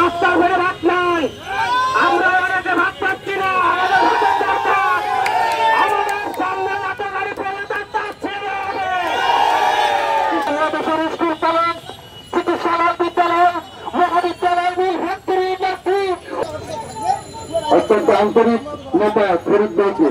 রাস্তা ধরে ভাত নাই, আমরা অনেকে ভাত পাচ্ছি না। আমাদের সামনে এত গাড়ি ফেলে বাংলাদেশের স্কুল কলেজ, চিকিৎসালয়, বিদ্যালয়, মহাবিদ্যালয়, মিল ফ্যাক্টরি, ইন্ডাস্ট্রি। অত্যন্ত আন্তরিক নেতা ফরিদ ভাইকে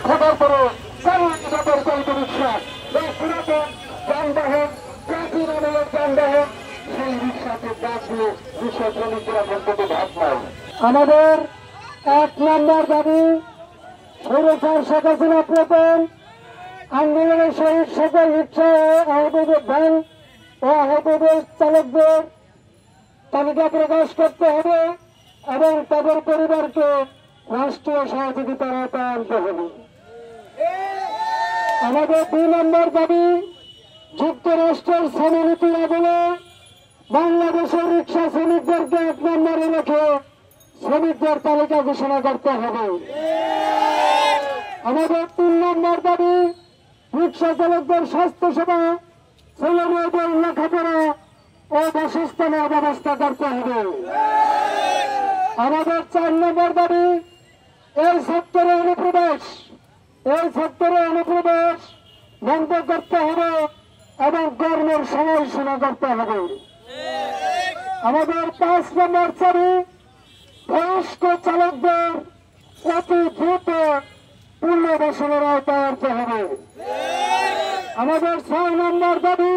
খবর করে রিক্সা যানবাহন, জাতির আমলের যানবাহন, সেই রিক্সাকে বাঁচিয়ে রিক্সা শ্রমিকরা বলতে ভাব নাই। আমাদের 1 নম্বর দাবি স্বৈরাচার শেখ হাসিনা পতন, আন্দোলনের শহীদ সকল রিক্সা আহতদের ভ্যান ও আহতদের চালকদের তালিকা প্রকাশ করতে হবে এবং তাদের পরিবারকে রাষ্ট্রীয় সহযোগিতার আওতায় আনতে হবে। আমাদের 2 নম্বর দাবি যুক্তরাষ্ট্রের শ্রমনীতির আদলে বাংলাদেশের রিক্সা শ্রমিকদেরকে 1 নম্বরে রেখে শ্রমিকদের তালিকা ঘোষণা করতে হবে। আমাদের 3 নম্বর দাবি রিক্সা চালকদের স্বাস্থ্যসেবা, ছেলেমেয়েদের লেখাপড়া ও বাসস্থানের ব্যবস্থা করতে হবে। আমাদের 4 নম্বর দাবি এই সেক্টরে অনুপ্রবেশ বন্ধ করতে হবে এবং কর্মের সময়সীমা করতে হবে। আমাদের 5 নম্বর দাবি বয়স্ক চালকদের অতি দ্রুত পুনর্বাসনের আওতায় আনতে হবে। আমাদের 6 নম্বর দাবি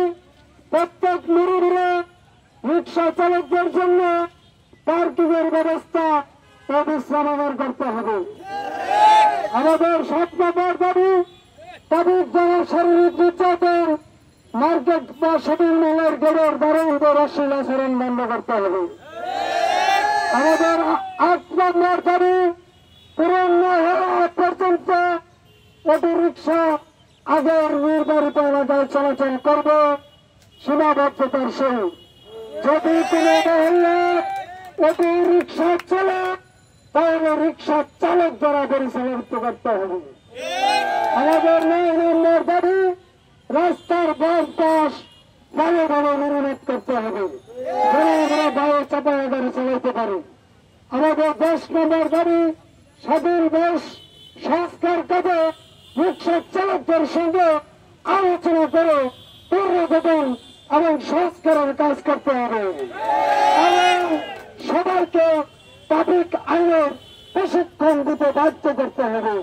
প্রত্যেক নিরিবিলি রিক্সা চালকদের জন্য পার্কিংয়ের ব্যবস্থা ও বিশ্রামাগার করতে হবে। আমাদের 7 নম্বর দাবি তাদের যারা শারীরিক নির্যাতন, মার্কেট বা শপিং মলের গেটের দ্বারা অশ্লীল আচরণ বন্ধ করতে হবে। আমাদের 8 নম্বর দাবি পূরণ না হওয়া পর্যন্ত অটো রিক্সা আগের নির্ধারিত এলাকায় চলাচল করবে সীমাবদ্ধতার সহিত। যদি কোনো মহল্লা অটো রিক্সা চলে তাহলে রিক্সা চালক দ্বারা পরিচালিত করতে হবে। আমাদের 9 নম্বর দাবি রাস্তার বাম পাশ ভালো ভালো মেরামত করতে হবে, যারা গায়ে চাপায় গাড়ি চালাইতে পারে। আমাদের 10 নম্বর দাবি স্বাধীন দেশ সংস্কার কাজে রিক্সা চালকদের সঙ্গে আলোচনা করে পুনর্গঠন এবং সংস্কারের কাজ করতে হবে এবং সবাইকে ট্রাফিক আইনের প্রশিক্ষণ দিতে বাধ্য করতে হবে।